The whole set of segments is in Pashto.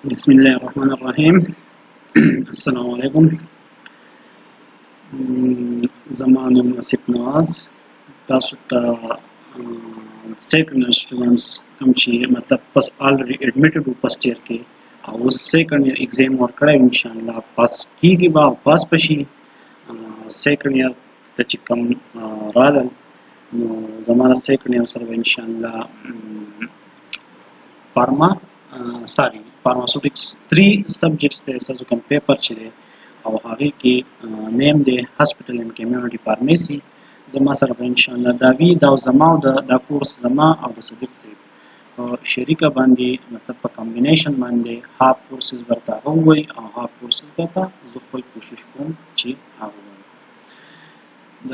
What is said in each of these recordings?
बिस्मिल्लाहिर्रहमानिर्रहीम। अस्सलाम वालेकुम। ज़मा नूम आसिफ नवाज़ तासु ته सेकंड स्टूडेंट्स کوم چې مطلب پس آلریډي اډمیټډ وو فرست ایئر کې او سیکنډ ایئر ایگزام ورکړی ان شاء الله پاس کیږي به او پاس بشي سیکنډ ایئر ته چې کوم راغل نو زموږ سیکنډ ایئر سره ان شاء الله pharmaceutics 3 subjects ته سره کوم پیپر چې دی او هغه کې نیم دی هاسپټل اینڈ کمیونټي فارمیسي زما سره ان شاء الله دا وی دا زما او دا کورس زما او د صدیق صاحب شریکه باندې مطلب په کمبینیشن باندې هاف کورسز ورته وای او هاف کورسز ورته زه خپل کوشش کوم چې هغه د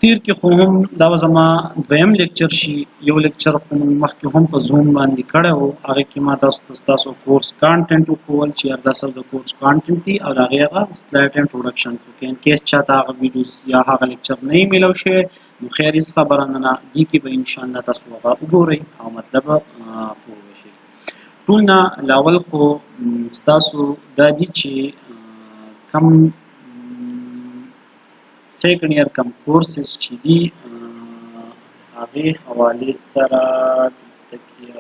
تیر کې خو هم دا زما دویم لیکچر شي یو لیکچر خو مخکې هم په زوم باندې کړی وو هغه کې ما تاسو کورس کانټینټ وکول چې اردا سره د کورس کانټینټ دی او هغه سلایډ انټروډکشن کوي ان کیس چاته هغه ویډیوز یا هغه لیکچر نه میلو شي نو خیر هیڅ خبره نه دی کې به ان شاء الله تاسو هغه وګورئ او مطلب پوه شئ ټول نه لاول خو تاسو دا دي چې کم سیکنډ ایئر کم کورسز چې دي هغه حواله سره تکیه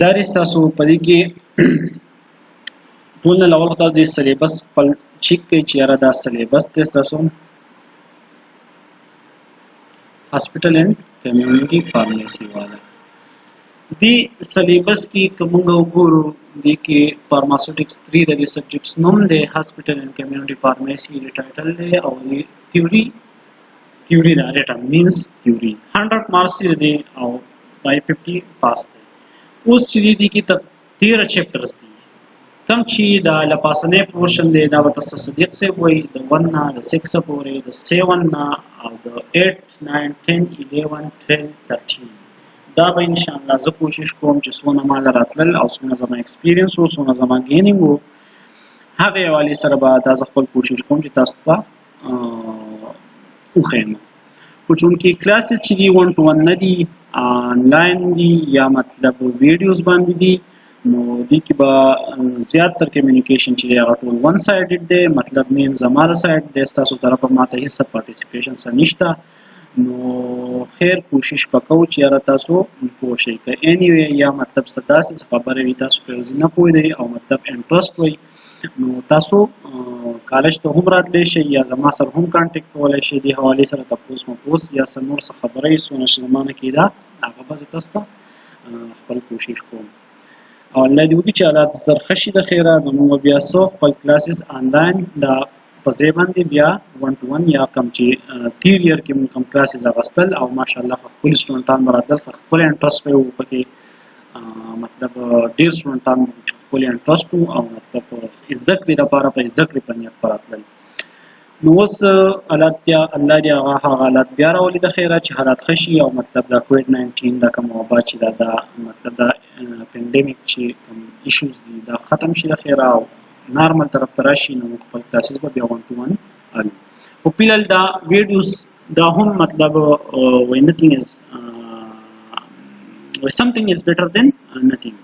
دا رستاسو پدې کې ټول نه لول خطر د سلیبس خپل چیک کوي چې را دا سلیبس تاسو هاسپټل اینڈ کمیونټي فارمیسي والا دی سلیبس کې کومه وګورو د کې فارماسیوټکس 3 د سبجیکټس نوم دی هاسپټل اینڈ کمیونټي فارمیسي د ټایټل دی او تھیوري دا ریټن مینز تھیوري 100 مارکس دی او 550 پاس دی اوس چې دی کې 13 چپټرز دي کم چې دا لپاسنه پورشن دی دا ورته صدیق سے وای د 1 نه د 6 پورې د 7 نه او د 8 9 10 11 12 13 دا به ان شاء الله زه کوشش کوم چې څونه مال راتلل او څونه زما ایکسپیرینس او څونه زما گینینګ وو هغه والی سره به تاسو خپل کوشش کوم چې تاسو ته وخیم خو چونکی کلاسز چې دی 1 to 1 نه دي آنلاین دي یا مطلب ویډیوز باندې دي نو دې کې به زیات تر کمیونیکیشن چې هغه ټول ون سایډډ دی مطلب مین زماره سایډ د تاسو طرفه ماته هیڅ پارټیسیپیشن نشته نو خیر کوشش وکاو چې را تاسو پوه شئ که انیوی یا مطلب ستاسو خبره وي تاسو په نه پوه دی او مطلب انټرست وي نو تاسو کالج ته هم راتلی شئ یا زما سره هم کانټیکټ کولی شئ دې حوالې سره تپوس مپوس یا څه نور څه خبره یې څونه چې زما نه کېده هغه به زه تاسو ته خپل کوشش کوم او الله دې وکړي چې حالات زر ښه شي د خیره نو موږ بیا څو خپل کلاسز آنلاین دا په ځای باندې بیا 1 to 1 یا کم چې تیر ایئر کې موږ کم کلاسز اغوستل او ماشاءالله خپل سټوډنټان براتل خپل انټرست په پکې مطلب ډیر سټوډنټان خپل انټرست او مطلب زده کړې لپاره په زده کړې په نیت براتل نو اوس حالات الله دې هغه حالات بیا راولي د خیره چې حالات خشي او مطلب دا کووډ 19 دا کوم وبا چې دا مطلب دا پینډیمیک چې کوم ایشوز دي دا ختم شي د خیره او نارمل طرف ته راشي نو خپل کلاسز به بیا 1 to 1 الو او پیل دا ویډیوز دا هم مطلب وای نثینګ از something is better than nothing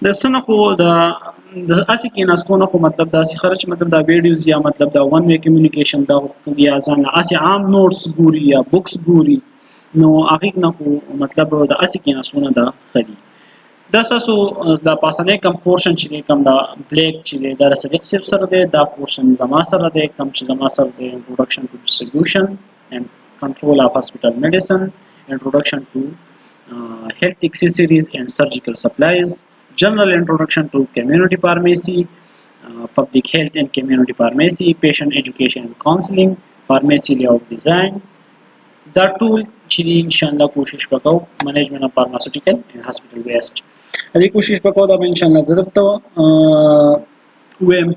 د سنه خو د اسی کې ناس کو نه خو مطلب دا سی خرچ مطلب دا ویډیوز یا مطلب دا ون وی کمیونیکیشن دا یا ځان اسی عام نوټس ګوري یا بوکس ګوري نو هغه نه خو مطلب دا اسی کې ناس نه دا خدي دا ساسو دا پاسنه کم پورشن چې کم دا بلیک چې دا صدیق صاحب سره دی دا پورشن زما سره دی کم چې زما سره دی انټروډکشن ټو ډسټریبیوشن اینڈ کنټرول اف هاسپټل میډیسن انټروډکشن ټو health accessories and surgical supplies, general introduction to community pharmacy, public health and community pharmacy, patient education and counseling, pharmacy layout design. The tool chili inshallah koshish pakao management of pharmaceutical and hospital waste. adi koshish pakao da inshallah zadabta wem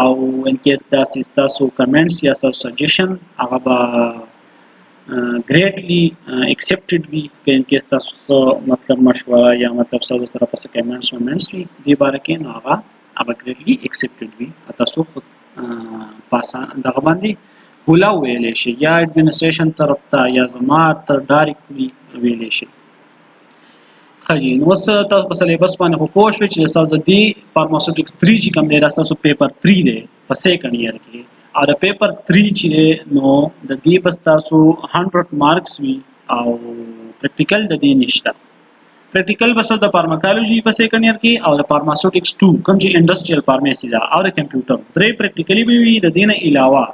او in case that is so comments ya suggestion agaba greatly accepted وي که ان کیس تاسو مطلب مشوره یا مطلب تاسو طرفه څه کمنټس وي دی باره کې نو هغه greatly accepted وي تاسو پاسه دغه باندې ولا ویلې شي یا اډمنسټریشن طرف ته یا زما تر ډایرکټلی ویلې شي. خجی نو اوس تاسو په سلیبس باندې خو پوه شئ چې تاسو د دې فارماسیوټکس 3 چې کوم دی تاسو پیپر 3 دی په سیکنډ ایئر کې او د پیپر 3 چې نو د دې بس تاسو 100 مارکس وي او پریکټیکل د دې نشته. پریکټیکل بس د فارماکولوژي په سیکنډ ایئر کې او د فارماسیوټکس 2 کوم چې انډستریال فارماسي دا او د کمپیوټر درې پریکټیکلی به وي. د دې نه علاوه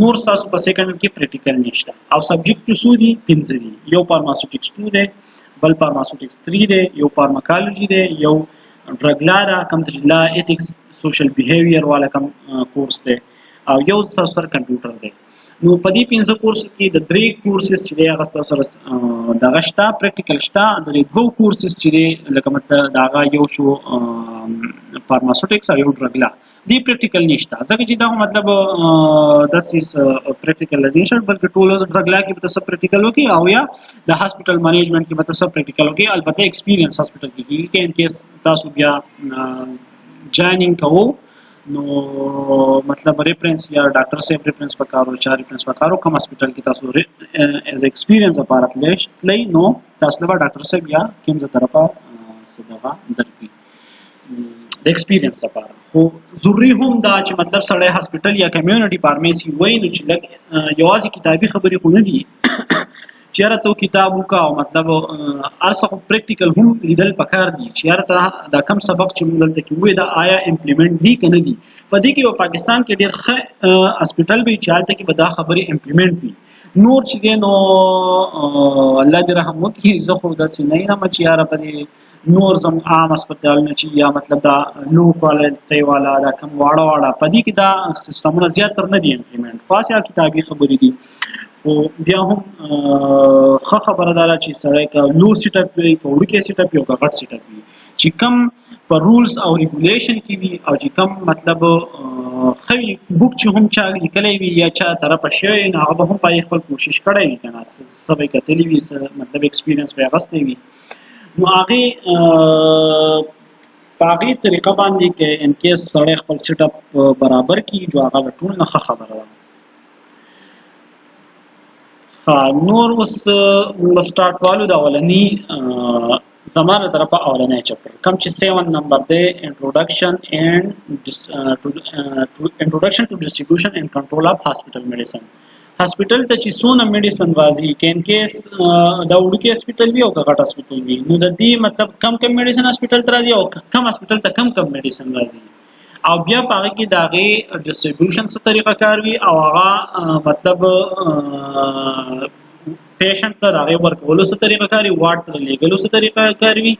نور تاسو په سیکنډ ایئر کې پریکټیکل نشته او سبجیکټ څه دي 5 دي. یو فارماسیوټکس 2 دی، بل فارماسیوټکس 3 دی، یو فارماکولوژي دی، یو ډرګ لا دا کوم چې لا ایتھکس سوشل بیهیویر والا کوم کورس دی او یو تاسو سره کمپیوټر دی. نو په دې 5 کورس کې د 3 کورسز چې دی هغه تاسو سره د غشتا پریکټیکل شتا، د 2 کورسز چې دی لکه مطلب دا یو شو فارماسیوټکس او یو ډرګ لا دی پریکټیکل نشته ځکه چې دا مطلب د سیس پریکټیکل نشته بلکې ټول ډرګ لا کې به تاسو پریکټیکل وکي او یا د هاسپټل مینجمنت کې به تاسو پریکټیکل وکي. البته ایکسپیرینس هاسپټل کې کې ان کیس تاسو بیا جاینینګ کوو نو مطلب ریفرنس یا ډاکټر صاحب ریفرنس پکارو چا ریفرنس پکارو کوم هاسپټل کې تاسو ایز ایکسپیرینس لپاره تللی نو تاسو له ډاکټر صاحب یا کوم ځای طرفه صدقه درکړي د ایکسپیرینس لپاره. خو ضروري هم دا چې مطلب سړی هاسپټل یا کمیونټي فارمیسي وای نو چې لکه یوازې کتابي خبرې خو نه دي چیرې ته کتاب وکاو مطلب ارڅه پریکټیکل هم لیدل پکار دي چې یاره دا کم سبق چې موږ دلته کې وې دا آیا امپلیمنٹ دي کنه دي. په دې کې په پاکستان کې ډېر ښه هاسپټل به چالتته کې به دا خبرې امپلیمنٹ وي. نور چې نو الله دې رحم وکړي زه خو داسې نه یم چې یاره په نور زم عام هسپتال نه چې یا مطلب دا لو کوالټي والا دا کم واړه په دې کې دا سیستمونه زیات تر نه دي امپلیمنٹ خاصه کتابي خبرې دي. او بیا هم خبره ده چې سړی کا لو سیټ اپ وي په وړو کې سیټ اپ یو غټ سیټ اپ وي چې کم په رولز او ریګولیشن کې وي او چې کم مطلب خوي بوک چې هم چا لیکلی وي یا چا طرف شوی نه هغه هم په خپل کوشش کړی وي کنه سبا کتلی وي مطلب ایکسپیرینس په غسته وي نو هغه پاغي طریقه باندې کې ان کیس سړی خپل سیټ اپ برابر کی جو هغه ټول نه خبره ده. نور اوس سٹارټ والو دا اولنی زمانه طرفه اولنی چپټر کم چې 7 نمبر دی انټروډکشن ټو ډسټریبیوشن اینڈ کنټرول اف هاسپټل میډیسن. هاسپټل ته چې څونه میډیسن راځي کین کیس دا وړوکی هاسپټل وي او غټ هاسپټل وي نو د دې مطلب کم میډیسن هاسپټل ته راځي او کم هاسپټل ته کم میډیسن راځي او بیا پاره کې داغه ډسټریبیوشن څه طریقه کار وی او هغه مطلب پیشنټ ته هغه ورکولو څه طریقه کار وی واټ ته لیګلو څه طریقه کار وی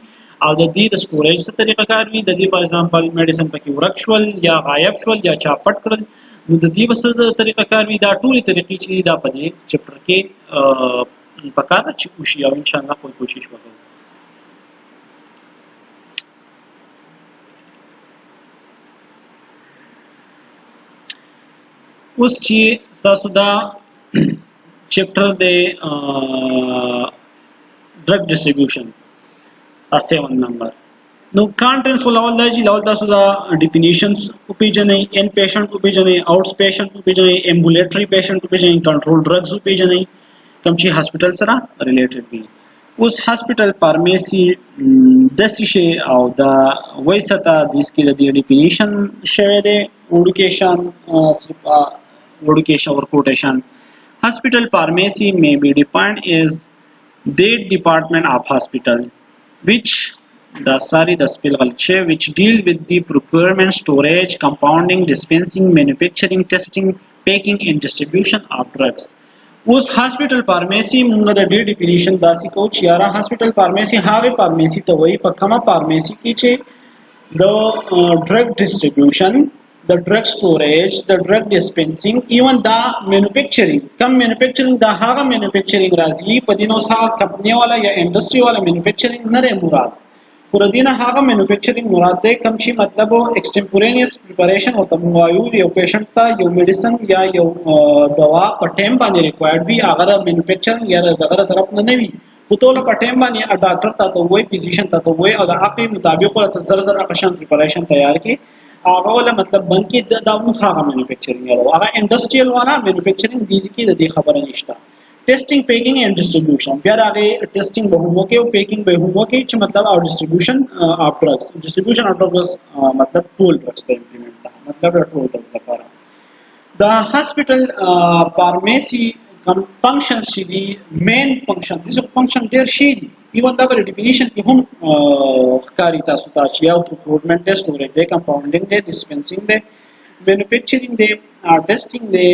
او د دې د سټوریج څه طریقه کار وی د دې پر ایگزامپل میډیسن پکې ورکشول یا غایب شول یا چا پټ کړل نو د دې وسه د طریقه کار وی دا ټولې طریقې چې دا په دې چپټر کې پکاره چې کوشش او ان شاء الله کوشش وکړو. اوس چې تاسو دا چپټر دی ډرګ ډسټریبیوشن 7 نمبر نو کانټینټس ولول دا چې لول تاسو دا ډیفینیشنز او پیژنې ان پیشنټ او پیژنې آوټ پیشنټ او پیژنې امبولټری پیشنټ او پیژنې کنټرول ډرګز او پیژنې کوم چې هاسپټل سره ریلیټډ وي. اوس هاسپټل فارمیسي د شي او دا وایسته د اسکیل دی ډیفینیشن شوی دی اډوکیشن or quotation. Hospital pharmacy may be defined as that department of hospital which deal with the procurement, storage, compounding, dispensing, manufacturing, testing, packing and distribution of drugs. उस hospital pharmacy موږ د دې definition داسې کوو چې یاره hospital pharmacy هغه pharmacy ته وایي په کومه pharmacy کې چې د drug distribution the drug storage, the drug dispensing, even the manufacturing. Come manufacturing the haga manufacturing razi padino sa company wala ya industry wala manufacturing nare murad. Puradina haga manufacturing murad de kam chi matlab extemporaneous preparation hota muayu yo patient ta yo medicine ya yo dawa pa time bani required bi agar manufacturing ya dagara taraf na nahi putola pa time bani a doctor ta to way physician ta to way ala aqi mutabiq wala tazar akashan preparation tayar ki هغه ولا مطلب بنکې دا مو هغه مینوفیکچرینګ یو هغه انډستریال والا مینوفیکچرینګ دي کې د دې خبره نشته ټیسټینګ پیکینګ اینڈ ډسټریبیوشن بیا هغه ټیسټینګ به هم وکي او پیکینګ به هم وکي چې مطلب او ډسټریبیوشن اف ډرگز ډسټریبیوشن اف ډرگز مطلب ټول ډرگز ته امپلیمنٹ ده مطلب ټول ډرگز لپاره دا هاسپټل فارمیسي functions چې دي مین فنکشن دي فنکشن ډیر شي دي ایون دا په ډیفینیشن کې هم ښکاری تاسو ته چې یو پروکورمنت دی سټوریج دی کمپاونډینګ دی ډسپنسینګ دی مینوفیکچرینګ دی ټیسټینګ دی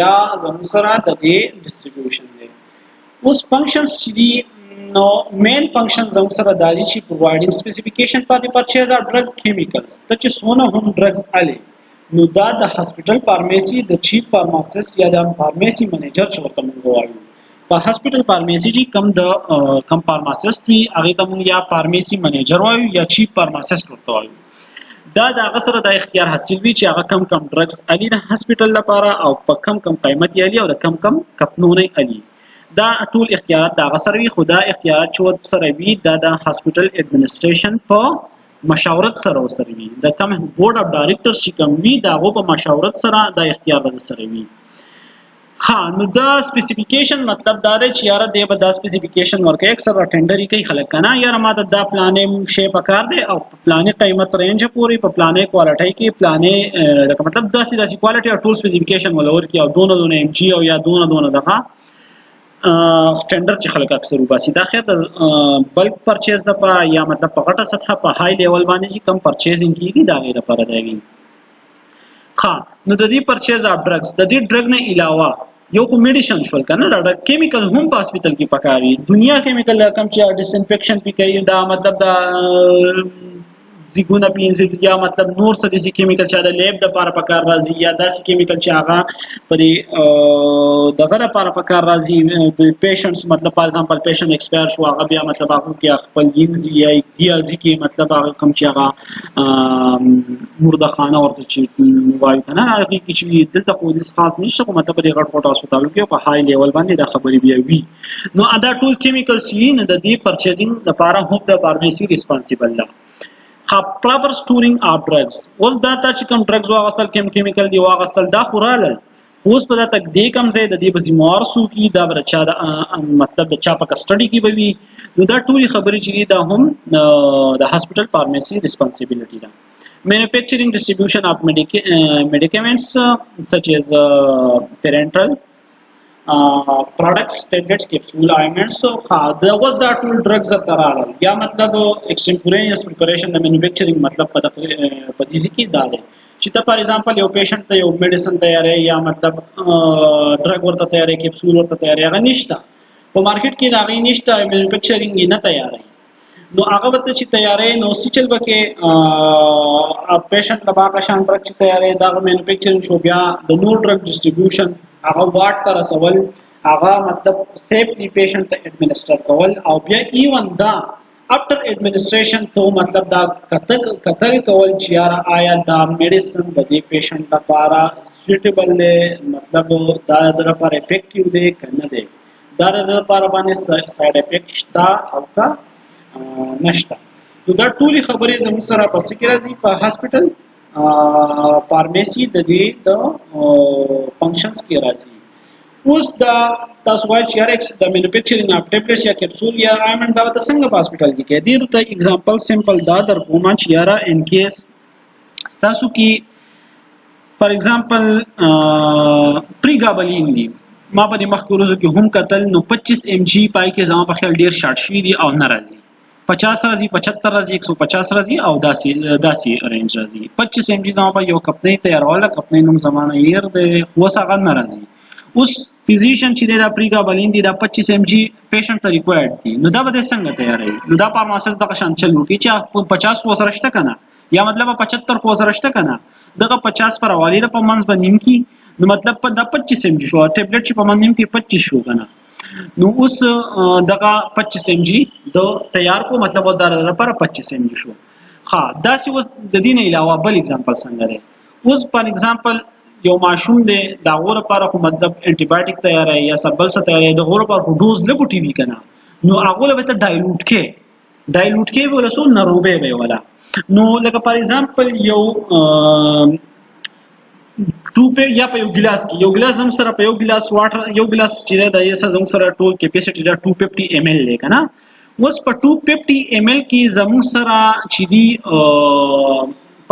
یا زموږ سره د دې ډسټریبیوشن دی اوس فنکشنز چې دي نو مین فنکشن زموږ سره د دې چې پرووایډینګ سپیسیفیکیشن فار دی پرچیز اف ډرگ کیمیکلز ته چې سونه هم ډرگز اله نو دا د هاسپټل فارمیسي د چیف فارماسیست یا د فارمیسي منیجر چې ورته موږ وایو په هاسپټل فارمیسي چې کم فارماسیست وي هغه ته موږ یا فارمیسي منیجر وایو یا چیف فارماسیست ورته وایو دا د هغه سره د اختیار حاصل وي چې هغه کم ډرگز علي د هاسپټل لپاره او په کم قیمت یې علي او د کم کفنونه علي دا ټول اختیارات د هغه سره وي خو دا اختیارات چې ور سره وي دا د هاسپټل اډمنسټریشن په مشاورت سره وسره وي د کوم بورډ اف ډایریکټرز چې کوم وي دا غو په مشاورت سره د اختیار د سره وي ها نو دا سپیسیفیکیشن مطلب دا دی چې یاره دی به دا سپیسیفیکیشن ورکه اکثر ټینډر کوي خلک کنه یاره ما دا پلانې شی پکار دی او پلانې قیمت رینج پوری په پلانې کوالټي کې پلانې مطلب داسې کوالټي او ټول سپیسیفیکیشن ولور کې او دونه ام جی او یا دونه دغه ټینډر چې خلک اکثر وباسي دا خیر د بلک پرچیز د په یا مطلب په غټه سطح په های لیول باندې چې کم پرچیزینګ کیږي دا غیر لپاره دی ښه نو د دې پرچیز اف ډرگز د دې ډرگ نه علاوه یو کو میډیسن شول کنه دا کیمیکل هم په هسپتال کې پکاري دنیا کیمیکل کم چې ډیسانفیکشن پی کوي دا مطلب دا زیګونه پینځي یا مطلب نور څه دي کیمیکل چې د لیب د لپاره پکار راځي یا داسې کیمیکل چې هغه په دغه لپاره پکار راځي پیشنټس مطلب فار ایگزامپل پیشنټ ایکسپایر شو هغه بیا مطلب هغه کې خپل ینز یا دیازي کې مطلب هغه کم چې هغه مرده خانه ورته چې وایي کنه هغه کې چې دلته خو دې خاص نشته کوم مطلب د غټ هسپتالو کې په های لیول باندې د خبرې بیا وي نو ادا ټول کیمیکلز چې نه د دې پرچیزینګ لپاره هم د فارمیسي ریسپانسیبل ده proper storing of drugs اوس دا چې کوم ډرگز واغستل کیمیکل دی واغستل دا خوراله اوس په دا تک دې کم ځای د دې بزموار سو کی دا برچا مطلب د چا په کسټډي کې وي نو دا ټولي خبرې چې دا هم د هاسپټل فارمیسي ریسپانسیبিলিټي ده manufacturing distribution of medicaments such as parenteral products tablets capsule ointments so there was that tool drugs are یا مطلب extemporaneous preparation د manufacturing مطلب په دې کې دا دی چې ته فار ایگزامپل یو پیشنټ ته یو میډیسن تیارې یا مطلب ډرګ ورته تیارې کیپسول ورته تیارې هغه نشته په مارکیټ کې دا غي نشته manufacturing نه تیارې نو هغه وته چې تیارې نو سچل بکې پیشنټ لبا کا شان ډرګ چې تیارې دا manufacturing شو بیا د نور ډرګ ډسټریبیوشن هغه واټ تر رسول هغه مطلب سیفلی پیشنټ ته اډمنسټر کول او بیا ایون دا افټر اډمنسټریشن ته مطلب دا کتل کول چې یار آیا دا میډیسن د دې پیشنټ لپاره سوټیبل دی مطلب دا د لپاره افیکټیو دی کنه دی دا د لپاره باندې ساید افیکټ شته او کا نشته نو دا ټولي خبرې زموږ سره په سکه راځي په هاسپټل فارمیسي د دې د فنکشنز کې راځي اوس دا تاسو وایي چې ارکس د مینوفیکچرینګ اف ټیبلټس یا کیپسول یا آیمنډ دا څنګه په هاسپټل کې کې دي ته एग्जांपल سمپل دا در کومه چې یاره ان کیس تاسو کې فار ایگزامپل پریګابلین دی ما په مخکې ورځو کې هم کتل نو 25 ام جی پای کې زما په خیال ډیر شارټ شي دي او ناراضي 50 راځي 75 راځي 150 راځي او داسي رینج راځي 25 ام جی زما په یو کپنې تیارواله کپنې نوم زمانه ير د وسغه ناراضي اوس فزیشن چې دا پریګابلین دی دا 25 ام جی پیشنټ ته ریکوایرډ دي نو دا به څنګه تیارې نو دا فارماسیست د شان چلو کې چې 50 کو سره شته کنه یا مطلب 75 کو سره شته کنه دغه 50 پر حواله په منځ باندې نیم کی نو مطلب په 25 ام جی شو ټیبلټ چې په منځ نیم کې 25 شو کنه نو اوس دغه 25 ام جی د تیار کو مطلب ودار لپاره 25 ام جی شو ها دا سی اوس د دې نه علاوه بل एग्जांपल څنګه دی اوس فار ایگزامپل یو ماشوم دی دا غوړ لپاره خو مطلب انټي بایوټیک تیارای یا سبل څه تیارای د غوړ لپاره ډوز لګو ټي وی کنه نو هغه له ته ډایلوټ کې ولسو نروبه به ولا نو لکه فار ایگزامپل یو ټو په یا په یو ګلاس کې یو ګلاس زم سره په یو ګلاس واټر یو ګلاس چې دا یې زم سره ټول کیپاسټي دا 250 ml دی کنه اوس په 250 ml کې زم سره چې دی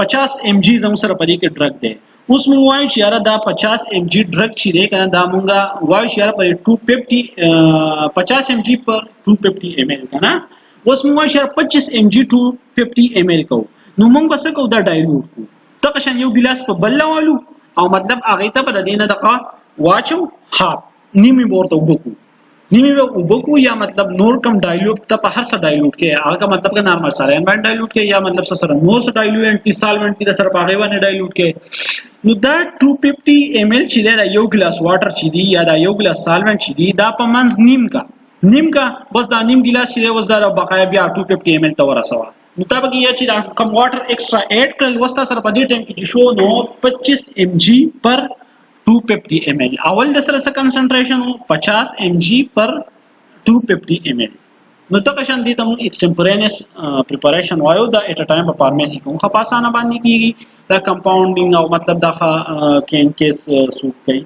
50 mg زم سره پرې کې ډرګ دی اوس موږ وایو چې یاره دا 50 mg ډرګ چې دی کنه دا موږ وایو چې یاره په 250 50 mg پر 250 ml کنه اوس موږ وایو چې 25 mg 250 ml کو نو موږ بس کو دا ډایلوټ کو ته قشن یو ګلاس په بل والو او مطلب هغه ته په دینه دغه واچو ها نیمه ورته وبکو نیمه وبکو یا مطلب نور کم ډایلوټ ته په هر څه ډایلوټ کې هغه مطلب کا نارمل سالین باندې ډایلوټ کې یا مطلب سره نور څه ډایلوټ کی سالوینټ کې سره باغې باندې ډایلوټ کې نو دا 250 ml چې دا یو ګلاس واټر چې دی یا دا یو ګلاس سالوینټ چې دی دا په منځ نیم کا بس دا نیم ګلاس چې دی وس دا بقایا بیا 250 ml ته ورسوه مطابق یہ چیز کم واٹر ایکسٹرا ایڈ کر وستا سره په دې ټایم کې شو نو 25 mg پر 250 ml اول د سره کنسنټریشن 50 mg پر 250 ml نو تک شان دي ته ایکسټمپورینس پریپاریشن وایو دا اټ ا ټایم په فارمیسی کوم خاصانه باندې کیږي دا کمپاونډینګ او مطلب دا کین کیس سوق کوي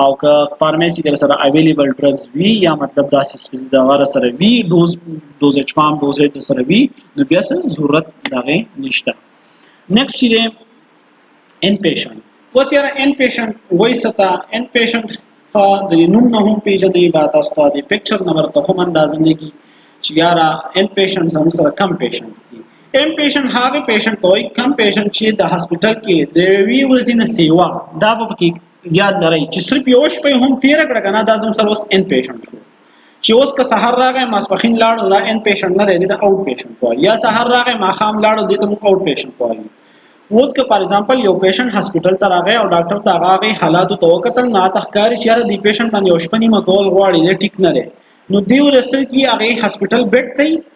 او که فارمیسی در سره اویلیبل ډرګز وی یا مطلب دا سپیس دا ور سره وی ډوزیج فارم ډوزیج سره وی نو بیا څه ضرورت دغه نشته نیکسٹ چې ان پیشنټ اوس یاره ان پیشنټ وای ستا ان پیشنټ د نوم نه هم پیژنې با تاسو ته د پکچر نمبر ته هم اندازه لګي چې یاره ان پیشنټ زموږ سره کم پیشنټ دي ان پیشنټ هغه پیشنټ کوئی کم پیشنټ چې د هسپټل کې د وی ورځې سیوا دا په کې یاد لرئ چې صرف یو شپه هم تیر کړه کنه دا زموږ سره اوس ان پیشنټ شو چې اوس که سحر راغی ماسپخین لاړو دا ان پیشنټ نه دی دا اوټ پیشنټ وایي یا سحر راغی ماخام لاړو دی ته موږ اوټ پیشنټ وایي اوس که فار ایگزامپل یو پیشنټ هسپټل ته راغی او ډاکټر ته هغه حالات تو وکتل نه تخکاری چې یاره دی پیشنټ باندې اوشپنی مکول غواړي دی ټیک نه لري نو دیو رسل کی هغه هسپټل بیډ ته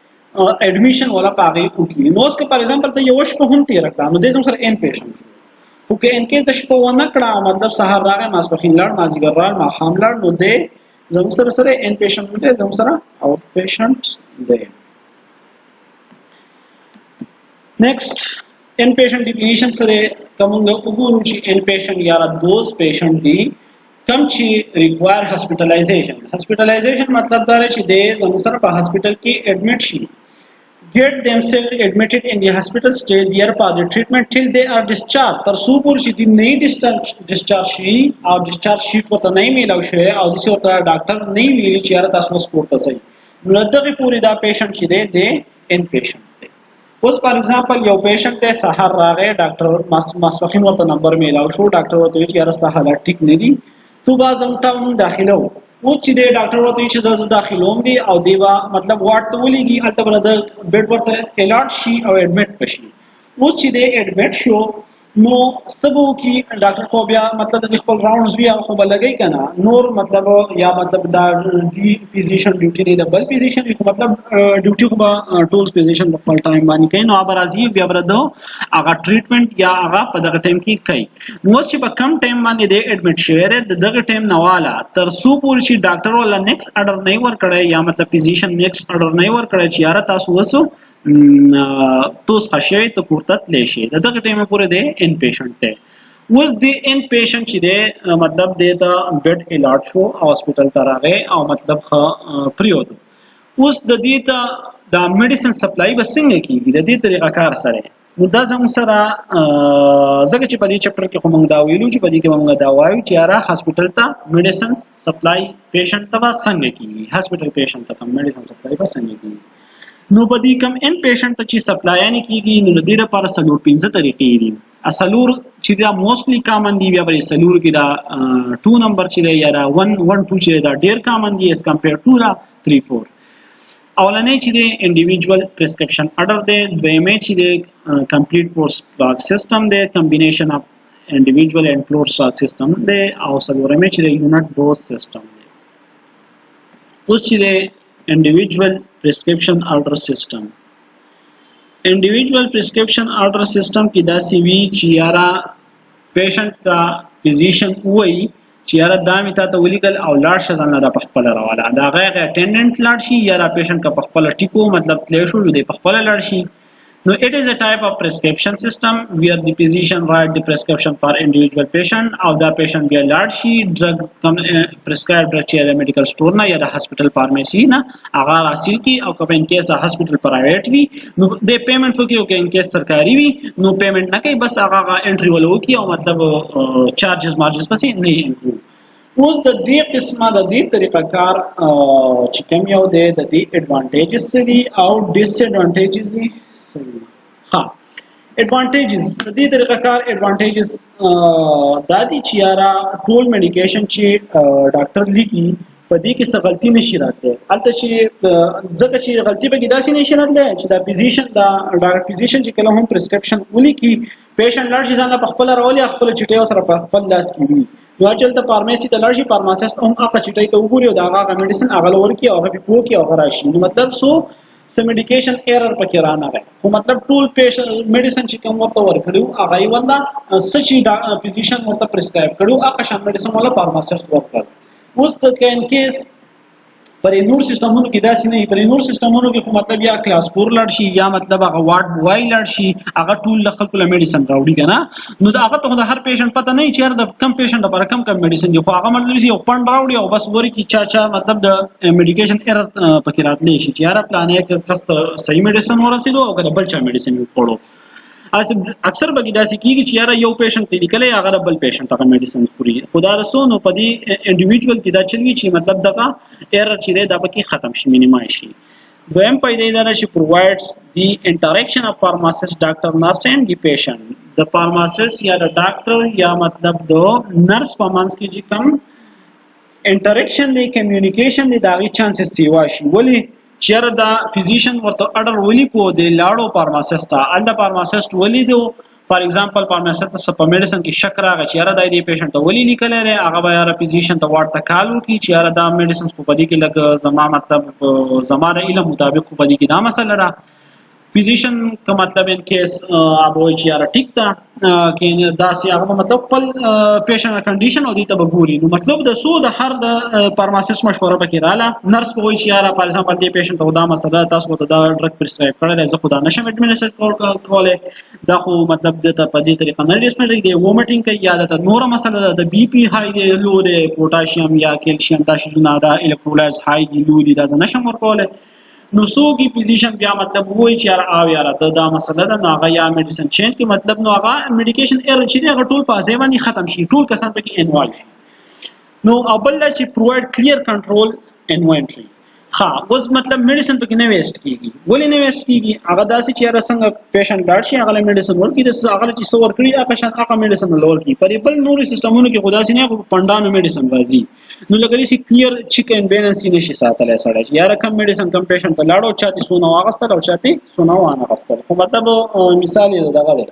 एडमिशन वाला पागे उकी नो उसके for example तो योश पे हम तीर रखता नो देसम सर एन पेशेंट ओके इनके दशपो वन कड़ा मतलब सहार रागे मास पखिन लड़ माजिगर राल मा खाम लड़ नो दे जम सर एन पेशेंट में जम सर आउट पेशेंट दे नेक्स्ट एन पेशेंट डिफिनेशन सरे कमुंग उगुरु ची एन पेशेंट यारा दोज पेशेंट दी कम ची रिक्वायर हॉस्पिटलाइजेशन मतलब दारे ची दे जम सर पा हॉस्पिटल की admit she get themselves admitted in the hospital stay there for the treatment till they are discharged तर सुपुर ची दी नहीं discharge शी और discharge sheet पता नहीं मिला उसे और जिसे होता है डॉक्टर नहीं मिली चियारा तासमस कोर्टा सही मुलद्दगी पूरी दा पेशेंट की दे इन पेशेंट दे उस फॉर एग्जांपल यो पेशेंट दे सहार रागे डॉक्टर मासफखिन वत नंबर मिला उसे डॉक्टर वत ये चियारा sta हालत ठीक नहीं दी तो बाजम तम दाखिलो वो चीज़ डॉक्टर वो तो ये चीज़ दाखिलों दी और देवा मतलब वाट तो बोली कि अल्टर ब्रदर बेड पर एलाट शी और एडमिट पशी वो चीज़ एडमिट शो नो सब की डॉक्टर को भी मतलब जिसको राउंड्स भी आपको लगे क्या ना नोर मतलब या मतलब दा डी फिजिशियन ड्यूटी नहीं डबल फिजिशियन मतलब ड्यूटी को टूल्स फिजिशियन फुल टाइम मानी कहीं ना आबराजी भी आबरदो आगा ट्रीटमेंट या आगा पदक टाइम की कई मोस्ट ची कम टाइम मानी दे एडमिट शेयर दग टाइम नवाला तरसू पूरी डॉक्टर वाला नेक्स्ट ऑर्डर नहीं वर्क करे या मतलब फिजिशियन नेक्स्ट ऑर्डर नहीं वर्क करे चियारा तासु वसो तो खशे तो कुर्तत लेशे दग टाइम में पूरे दे इन पेशेंट थे उस दे इन पेशेंट ची दे मतलब दे ता बेड इलाज शो हॉस्पिटल तरा गए और मतलब फ्री हो तो उस दी ता दा मेडिसिन सप्लाई बसिंगे की दी तरीका कार सरे मुद्दा जम सरा जगह ची पदी चैप्टर के खमंग दावीलू ची पदी के मंग दावाई चियारा हॉस्पिटल ता मेडिसिन सप्लाई पेशेंट तवा संगे की हॉस्पिटल पेशेंट ता मेडिसिन सप्लाई बसिंगे की नो पदी कम इन पेशेंट ची सप्लाई यानी की नो दीरा पर सलूर 15 तरीके दी असलूर चिदा मोस्टली कॉमन दी या सलूर की दा 2 नंबर चिले या दा 1 1 2 चिले दा डेर कॉमन दी एज कंपेयर टू दा 3 4 अवलने चिले इंडिविजुअल प्रिस्क्रिप्शन ऑर्डर दे द्वेमे चिले कंप्लीट कोर्स ब्लॉक सिस्टम दे combination of individual and floor stock system दे और सलूर में चिले यूनिट डोज सिस्टम दे उस चिले individual prescription order system individual prescription order system की दा सीवी चियारा पेशेंट का फिजिशियन वही चियारा दामी ता तो लीगल और लाड शजाना दा पखपल रवाला दा गैर अटेंडेंट लाडशी यारा पेशेंट का पखपल टिको मतलब क्लेशो दे पखपल लाडशी Now, it is a type of prescription system where the physician write the prescription for individual patient or the patient get large drug prescribed drug at medical store na या hospital pharmacy na अगर हासिल की और कभी in case hospital private भी नो दे payment हो की okay in case सरकारी भी नो payment ना कहीं बस अगर entry वाला हो की और मतलब charges margins बस नहीं include اوس د دې قسمه د دې طریقه کار چې کوم یو دی د دې اډوانټیجز دي او ډیس اډوانټیجز دي ها اډوانټیجز د دې طریقه کار اډوانټیجز دا دي چې یارا ټول میډیکیشن چې ډاکټر لیکي په دې کې څه غلطي نشي راتلی هلته چې ځکه چې غلطي به کې داسې نشي راتلی چې دا فزیشن دا ډاکټر فزیشن چې کله هم پرسکرپشن ولیکي پیشنټ لاړ شي ځان له خپله راولي خپله چټۍ ورسره په خپل لاس کې وي نو چلته فارمیسي ته لاړ شي فارماسست هم هغه چټۍ ته وګوري او د هغه میډیسن هغه ورکړي او هغه پې پوه کړي او هغه راشي نو مطلب څه میډیکیشن ایرر پکې رانغی خو مطلب ټول میډیسن چې کوم ورته ورکړي هغه یې ولدا څه چې فزیشن ورته پرسکرایب کړي هغه شان میډیسن ولا فارماسست ورکړي اوس د کین کیس پر نور سیستمونو کې داسې نه پر نور سیستمونو کې خو مطلب یا کلاس 4 لړ شي یا مطلب هغه وارډ بوای لړ شي هغه ټول د خپل میډیسن راوړي کنه نو دا هغه ته د هر پیشنټ پته نه چې د کم پیشنټ لپاره کم میډیسن دی خو هغه مطلب یو فند راوړي او بس وري کی چا مطلب د میډیکیشن ایرر پکې راتلی شي چې یاره پلان یې کس صحیح میډیسن ورسېدو او کله بل چا میډیسن یې خوړو اکثر به داسې کیږي چې یاره یو پیشنټ دی لیکلی هغه بل پیشنټ هغه میډیسن خوري خدا رسو نو په دې انډیویډوال کې دا چلوي چې مطلب دغه ایرر چې دی دا پکې ختم شي مینیمایز شي دویم پیدایدار شي provides the interaction of pharmacist doctor nurse and the patient the pharmacist یا د ډاکټر یا مطلب د نرس په منځ کې چې کوم انټریکشن دی کمیونیکیشن دی دا غي چانسز سیوا شي ولی چیرې دا فزیشن ورته اډر ولي کو دی لاړو فارماسست ال دا فارماسست ولي دی فار ایگزامپل فارماسست په میډیسن کې شک راغی چې یاره دا دې پیشنټ ته ولي لیکل لري هغه به یاره فزیشن ته ورته کالو کی چې یاره دا میډیسن په دې کې لګ زما مطلب زما د علم مطابق په دې کې دا مسله را فزیشن کا مطلب ان کیس اب وای چې یاره ټیک تا کې دا سی هغه مطلب خپل پیشنټ کنډیشن او دې ته وګوري نو مطلب د سو د هر د فارماسست مشوره پکې رااله نرس په وای چې یاره فار ایگزامپل دې پیشنټ ته دا مسله تاسو ته دا ډرګ پرسکرایب کړل زه خو دا نشم اډمنسټر کوله دا خو مطلب د په دې طریقه نه ریسپونډ دی وومټینګ کوي یا د نور مسله د بی پی های دی لو دی پوتاشیم یا کیلشیم دا شونه دا الکترولایټس های دی لو دی دا نشم ورکوله نو سو کی پوزیشن بیا مطلب وای چې یار او یار دا مسله ده نو هغه یا میډیسن چینج کی مطلب نو هغه میډیکیشن ایرر چې هغه ټول پاسه باندې ختم شي ټول کسان پکې انوالو شي نو ابل چې پرووایډ کلیر کنټرول انوینټری ها اوس مطلب میډیسن پکې نه ویسټ کیږي ولې نه ویسټ کیږي هغه داسې چې یار څنګه پیشنټ لاړ شي هغه میډیسن ورکړي د هغه چې څو ورکړي هغه شان هغه میډیسن لور کی پر بل نور سیستمونو کې خدا سي نه پندانو میډیسن راځي نو لګري سي کلیر چیکن بیلنس نشي ساتلای سړی یار کم میډیسن کم پیشنټ لاړو چاته سونه واغستل او چاته سونه وانه غستل خو مطلب مثال یې دغه دی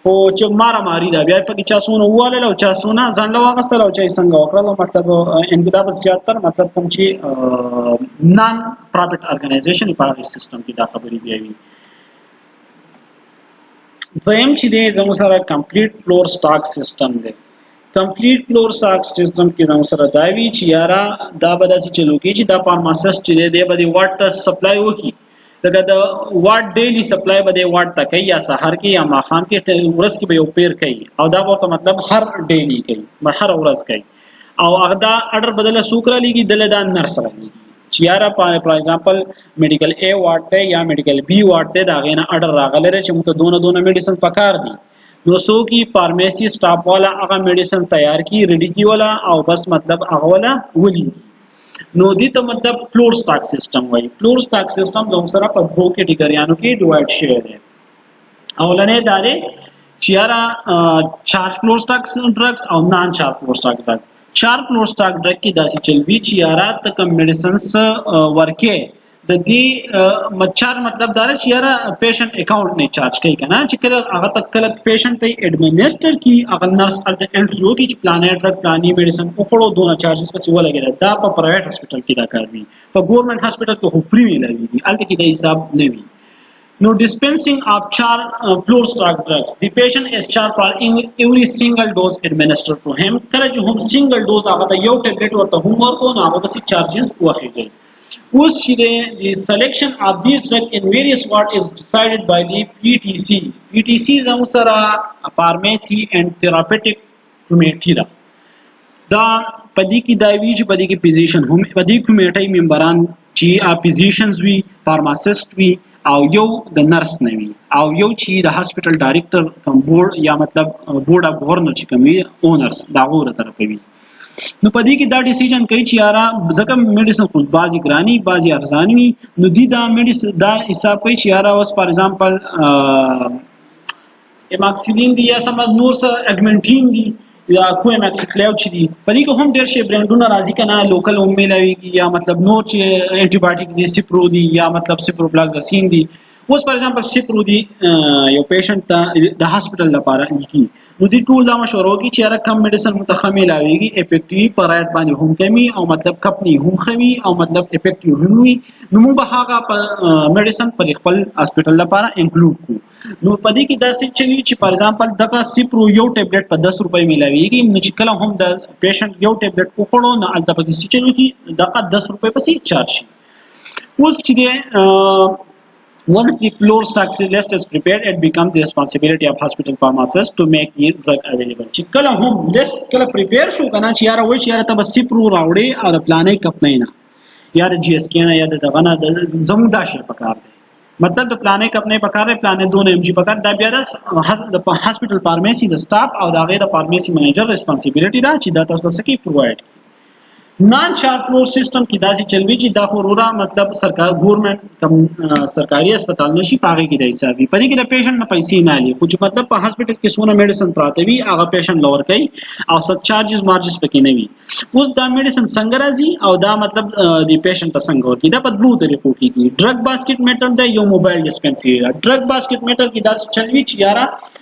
او چې مارا ماری دا بیا پکې چا سونه واله او چا سونه ځان له واغستل او چا څنګه وکړل مطلب انقلاب زیاتر مطلب کوم چې نان پرایویټ ارګنایزیشن په هغه سیستم کې دا خبرې بیاوي دویم چې دی زموږ سره کمپلیټ فلور سټاک سیستم دی کمپلیټ فلور سټاک سیستم کې زموږ سره دا وی چې یارا دا به داسې چلو کې چې دا فارماسست چې دی به د واټر سپلای وکړي دغه د واټ ډیلی سپلای به د واټ تکي یا سحر کې یا ماخام کې ورځ کې به یو پیر کوي او دا ورته مطلب هر ډیلی کوي هر ورځ کوي او هغه دا اډر بدله سوکرا لګي دله دا نرس راځي چې یاره فار ایگزامپل میډیکل ا واټ ته یا میډیکل بی واټ ته دا غینه اډر راغله چې موږ دونه میډیسن پکار دي نو سو کی فارمیسی سٹاف والا هغه میډیسن تیار کی ریډی کی والا او بس مطلب هغه والا ولي نو دې ته مطلب فلور سٹاک سیستم وایي فلور سٹاک سیستم د سره په دوه کټګریانو کې ډیوایډ شوی دی اولنې داري چې یاره چارج فلور سٹاک ډرګز او نان چارج فلور سٹاک ډرګ چار فلور سٹاک ډرګ کې داسې چلوي چې یاره تک میډیسنز ورکه د دې مچار مطلب دا چې یاره پیشنټ اکاؤنٹ نه چارج کوي کنه چې کله هغه تک کله پیشنټ ته ایڈمنسٹر کی هغه نرس الټ انټرو کی چې پلانټ ډرګ پلاني میډیسن او کړو دونه چارجز پسې ولګي دا په پرایویټ هسپتال کې دا کوي په ګورنمنت هسپتال کې خو فری لګي الټ کې د حساب نه وي No dispensing of fluor stock drugs. The patient is charged for every single dose administered to him. کله چې هم single dose هغه یو ټابلیټ ورته هم ورکو نو هغه څه چارجز واخیږي اوس چې the selection of these drugs in various ward is decided by the PTC زموږ سره pharmacy and therapeutic committee دا پدې کې دا وی چې پدې کې physician هم پدې کمیټې ممبران چې physicians وي pharmacist وي او یو د نرس نه وي او یو چې د هاسپټل ډایریکټر کوم بورډ یا مطلب بورډ اف گورنر چې کوم اونرز دا غوړه طرف وي نو پدې کې دا ډیسیژن کوي چې یارا ځکه میډیسن خو بازي ګرانی بازي ارزان وي نو دی دا میډیسن دا حساب کوي چې یارا اوس فار ایگزامپل ایماکسیلین دی یا سم نور څه اګمنټین دی یا کوم ماکسیکلیو چې دی پدې کې هم ډېر شي برانډونه راځي کنه لوکل هم ملويږي یا مطلب نور چې انټي بایوټیک دی سپرو دی یا مطلب سپروفلاکساسین دی اوس فار ایگزامپل سپرو دی یو پیشنټ ته د هاسپټل لپاره لیکي نو دې ټول دا مشوره کوي چې هر کم میډیسن متخمه لاويږي افیکټیو پرایټ باندې هم کمی او مطلب کپنی هم خوي او مطلب افیکټیو هم وي نو موږ به هغه میډیسن پر خپل هاسپټل لپاره انکلود کو نو پدې کې دا څه چلی چې فار ایگزامپل دغه سپرو یو ټابلیټ په 10 روپۍ ملاويږي نو چې کله هم د پیشنټ یو ټابلیټ وخورو نو البته پکې څه چلی چې دغه 10 روپۍ پسې چارج شي اوس چې once the floor stock list is prepared, it becomes the responsibility of hospital pharmacists to make the drug available. چې کله هم list کله prepare شو کنه چې یاره وای چې یاره ته بس سپرو راوړي او پلانې کپنې نه یاره جی اس کې نه یا دغه نه زموږ دا شی پکار دی مطلب د پلانې کپنې پکار دی پلانې 2 ام جی پکار دا بیا د هاسپټل فارمیسي د سټاف او د غیر فارمیسي منیجر ریسپانسیبিলিټي دا چې دا تاسو څه کې پرووایډ نان چارټ فلور سیستم کې داسې چلوي چې دا خورورا مطلب سرکار ګورنمنت کم سرکاري هسپتال نشي پاغه کې د حسابي پدې کې د پیشنټ نه پیسې نه لې خو چې مطلب په هاسپټل کې سونه میډیسن پراته وي هغه پیشنټ لور کوي او سب چارجز مارجز پکې نه وي اوس دا میډیسن څنګه راځي او دا مطلب د پیشنټ ته څنګه ورکی دا په دوه طریقو کې ډرګ باسکټ میټر دی یو موبایل ډسپنسری ډرګ باسکټ میټر کې داسې چلوي چې یاره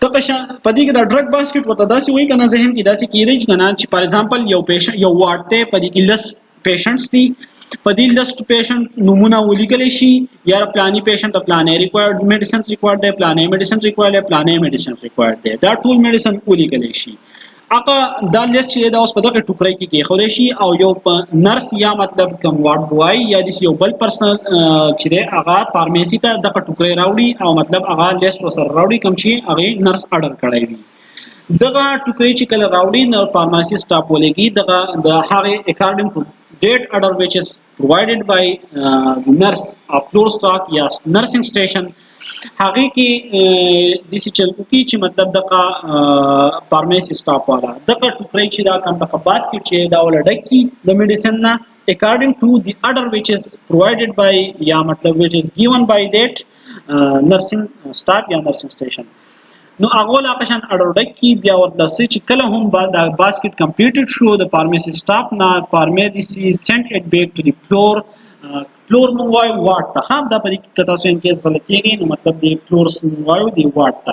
تقشان پدې کې دا ډرګ باسکټ وته داسې وایي کنه ذهن کې داسې کېږي چې کنه چې فار ایگزامپل یو پیشنټ یو وارډ ته پدې کې لس پیشنټس دي پدې لس پیشنټ نمونه ولیکل شي یا پلاني پیشنټ پلانې ریکوایرډ میډیسن ریکوایرډ دی پلانې میډیسن ریکوایرډ دی پلانې میډیسن ریکوایرډ دی دا ټول میډیسن ولیکل شي اګه دا لیست چې دا اوس په دغه ټوکرای کې خوري شي او یو نرس یا مطلب کوم وارډ بوای یا د یو بل پرسنل چې هغه فارمیسي ته دغه ټوکرای راوړي او مطلب هغه لیست وسره راوړي کوم چې هغه نرس آرډر کړی وي دغه ټوکرای چې کله راوړي نو فارماسي سټاف ولګي دغه د هغه اکارډینګ ټو date order which is provided by nurse of floor stock یا nursing station هغه کې د سچل کوي چې مطلب دغه فارمیسي سټاف والا دغه ټوکرای چې دا کوم دغه باسکټ چې دا ولډکی د میډیسن نه according to the order which is provided by یا مطلب which is given by that nursing staff یا nursing station نو اغول اقشان اډر کی بیا ورلسه چې کله هم دا باسکټ کمپلیټډ شو د فارمیسي سټاف نه فارمیسي سنت اټ بیک ټو دی فلور مو وای واټ ته هم دا په کې تاسو ان کیس غلطیږي نو مطلب دی فلور وایو دی واټ ته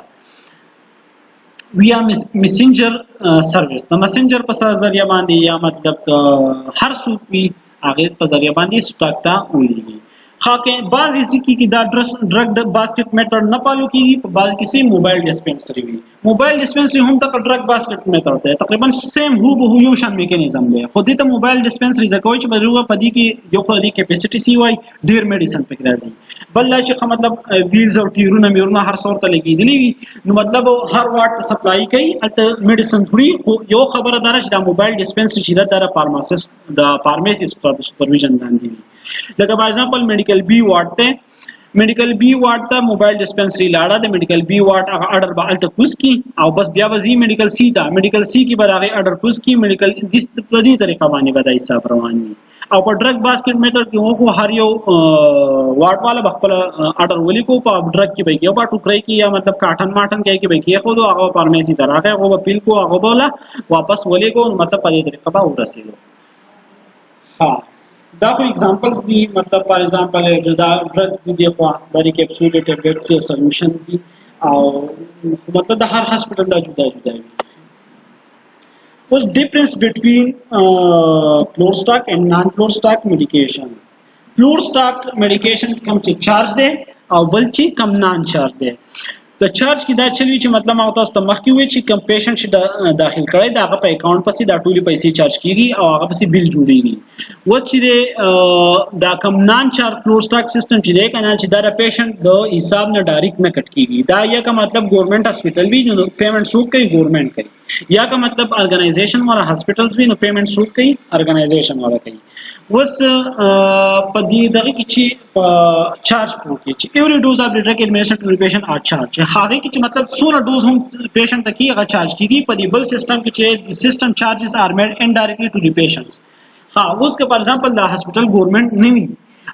ویا میسنجر سرویس د میسنجر په ذریعہ باندې یا مطلب هر څوک وی هغه په ذریعہ باندې سټاک ته ولېږي خاکه بعضی ځکه کې دا ډرګ د باسکټ میټر نه پالو کیږي په بعض کې سي موبایل ډسپنسری وي موبایل ډسپنسری هم د ډرګ باسکټ میټر ته تقریبا سیم هو به یو شان میکانیزم دی خو دې ته موبایل ډسپنسری ځکه چې بدلوه پدې کې یو خو دې کیپاسټی سی وای ډیر میډیسن پکې راځي بل چې مطلب ویلز او ټیرونه میرونه هر څور ته لګیدلی وي نو مطلب هر واټ سپلای کوي الته میډیسن خوري خو یو خبره ده چې دا موبایل ډسپنسری چې د فارماسیست د فارمیسیست سپرویژن باندې لکه فار ایگزامپل میډیکل بی واټ ته میډیکل بی واټ ته موبایل ډسپنسری لاړه د میډیکل بی واټ هغه اډر به الته کوس کی او بس بیا وزي میډیکل سی ته میډیکل سی کی به هغه اډر کوس کی میډیکل د دې طریقه باندې به د حساب روان وي او په ډرګ باسکټ میټر کې وو هر یو واټ والا خپل اډر ولیکو په ډرګ کې به یو په ټوکرای کې یا مطلب کاټن ماټن کې به کې خو هغه فارمیسي دراغه هغه پیل کو هغه بولا واپس ولیکو مطلب په دې طریقه به ورسېږي ها دا خو एग्जांपल्स دي مطلب فار ایگزامپل دا ډرګز دي خو د کیپسول ټابلیټس یا سولوشن دي او مطلب د هر هسپتال دا جدا جدا وي اوس ډیفرنس بټوین فلور سټاک اینڈ نان فلور سټاک میډیکیشن فلور سټاک میډیکیشن کم چې چارج دی او بل چې کم نان چارج دی د چارج کې دا چلی چې مطلب ما تاسو ته مخکې وی چې کوم پیشنټ چې داخل کړي دا هغه په اکاونټ پسې دا ټولي پیسې چارج کیږي او هغه پسې بیل جوړیږي. و چې دا کوم نان چارج فلور سٹاک سیستم چې دی کنه چې دا پیشنټ د حساب نه ډایرکټ نه کټ کیږي. دا یا کا مطلب ګورنمنت هسپتال وی نو پیمنٹ سو کوي ګورنمنت کوي، یا کا مطلب ارګنایزیشن والا هسپتالز وی نو پیمنٹ سو کوي ارګنایزیشن والا کوي. وس په دې دغه کې چې چارج پروکي چې ایوری ډوز اف ډرګ ایڈمنسټریشن ټو پیشنٹ ار چارج هغه کې چې مطلب 16 ډوز هم پیشنٹ ته کې هغه چارج کیږي. په دې بل سیستم کې چې د سیستم چارجز ار میډ انډایرکټلی ټو دی پیشنټس. ها اوس که فار ایگزامپل د هسپتال ګورنمنت نه وي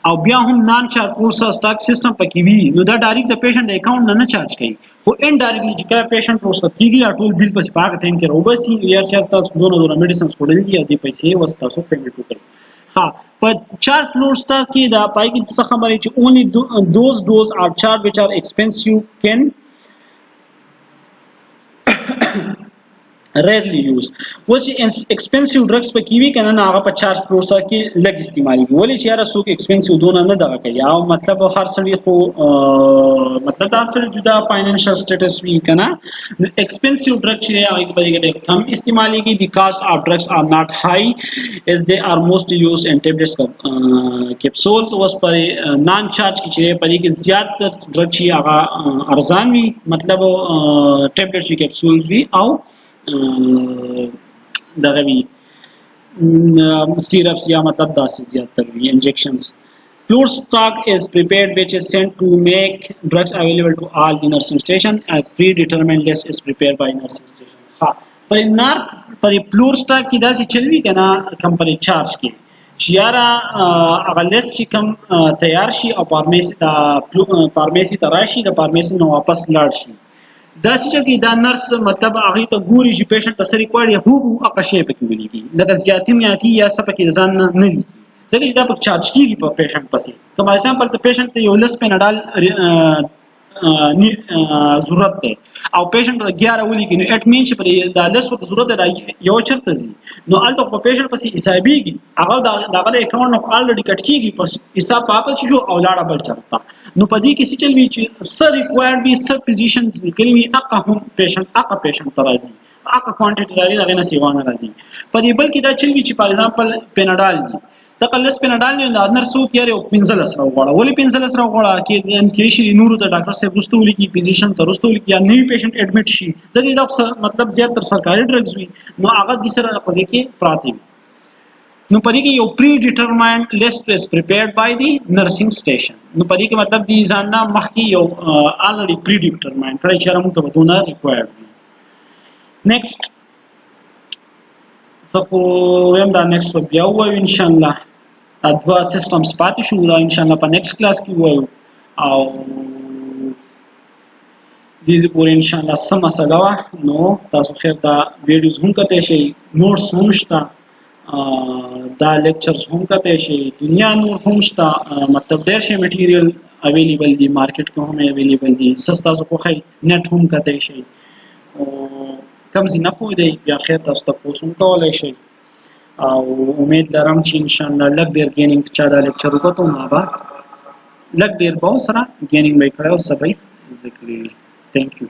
او بیا هم نان چارج فلور سٹاک سیستم پکې وي نو دا ډایرکټ د پیشنٹ د اکاونټ نه چارج کوي، خو انډایرکټلی چې کله پیشنٹ روسته کیږي ټول بیل پس پاک ټیم کې روبسي یا چې تاسو دونه میډیسنز کوډل دي د پیسې وستا سو پیمنٹ وکړي. ها په چار فلور سٹاک کې دا پای کې څه خبرې چې only those doses are charged which are expensive can rarely used. وچ ایکسپنسیو ډرګز په کیوي کنه نه هغه په چارج فلور سٹاک کې لګ استعمالي ولې چې یاره څوک ایکسپنسیو دونه نه دغه کوي او مطلب هر سړي خو مطلب هر سړي جدا فاینانشل سټیټس وی کنه. ایکسپنسیو ډرګ چې هغه په دې کم استعمالي کې the cost of drugs are not high as they are mostly used in tablets capsules. اوس پر نان چارج چې په دې کې زیات ډرګ چې هغه ارزان وي مطلب ټیبلټ کیپسول وی او دغه وی syrups یا مطلب داسې زیاتر وی injections. Floor stock is prepared which is sent to make drugs available to all the nursing station. A predetermined list is prepared by nursing station. ها پر floor stock کې داسې چلوي کنه کمپنی چارج کې چې یاره هغه لیست چې کوم تیار شي او فارمیسي ته راشي د فارمیسي نو واپس لاړ شي دا چې دا نرس مطلب هغه ته ګوري چې پیشنټ ته سری کوړی هو هغه شی پکې ولیکي لکه زیاتی میاتی یا څه پکې ځان نه لیکي ځکه چې دا په چارج کیږي په پیشنټ پسې. کوم ایگزامپل ته پیشنټ ته یو لس پیناډال ضرورت ده او پیشنټ ته 11 ولیکي نو اټ مین چې پر دا لس وخت ضرورت ده یو چرته زی نو الته په پیشنټ پسې حسابيږي هغه دغه اکاونټ نو الریډي کټ کیږي پس حساب واپس شو او لاړه بل چرته. نو په دې کې څه چل وی چې سر ریکوایرډ بي سب فزیشنز لیکلي وي هغه هم پیشنټ ترازي هغه کوانټیټي لري دغه نه سیوانه راځي. په دې بل کې دا چل وی چې فار ایگزامپل پیناډال دی تقلص پیناډال نه د نرس سو کېره او 15 سره وغواړه ولې 15 سره وغواړه کې ان کې شي نور د ډاکټر صاحب رستولي کې فزیشن ته رستولي کې یا نوی پیشنټ اډمټ شي دغه دا مطلب زیات تر سرکاري ډرګز وي نو هغه د سره په دې کې پراته نو پدې کې یو پری ډیټرماینډ لیست از پریپیرډ بای دی نرسینګ سټیشن. نو پدې کې مطلب دی ځان نه مخکې یو الریډي پری ډیټرماینډ کړی چې موږ ته ودونه ریکوایرډ. نیکسٹ سپو ویم دا نیکسٹ بیا وایو ان شاء الله ادوا سیستمز پاتې شو را ان شاء الله په نیکسٹ کلاس کې وایو او دې پورې ان شاء الله سم مسله نو تاسو خیر دا ویډیوز هم کته شي نوټس هم شته دا لیکچرز هم کته شي دنیا نور هم شته مطلب ډېر شي میټیریل اویلیبل دی مارکیټ کې هم اویلیبل دی سستا زه خو نت هم کته شي او کم زی نه خو دی بیا خیر تاسو ته پوښتنه کولای شي او امید لرم چې ان شاء الله لګ ډیر گینینګ چا دا لیکچر وکړو ما با لګ ډیر به سره گینینګ به کړو سبای ذکر. ثانک یو.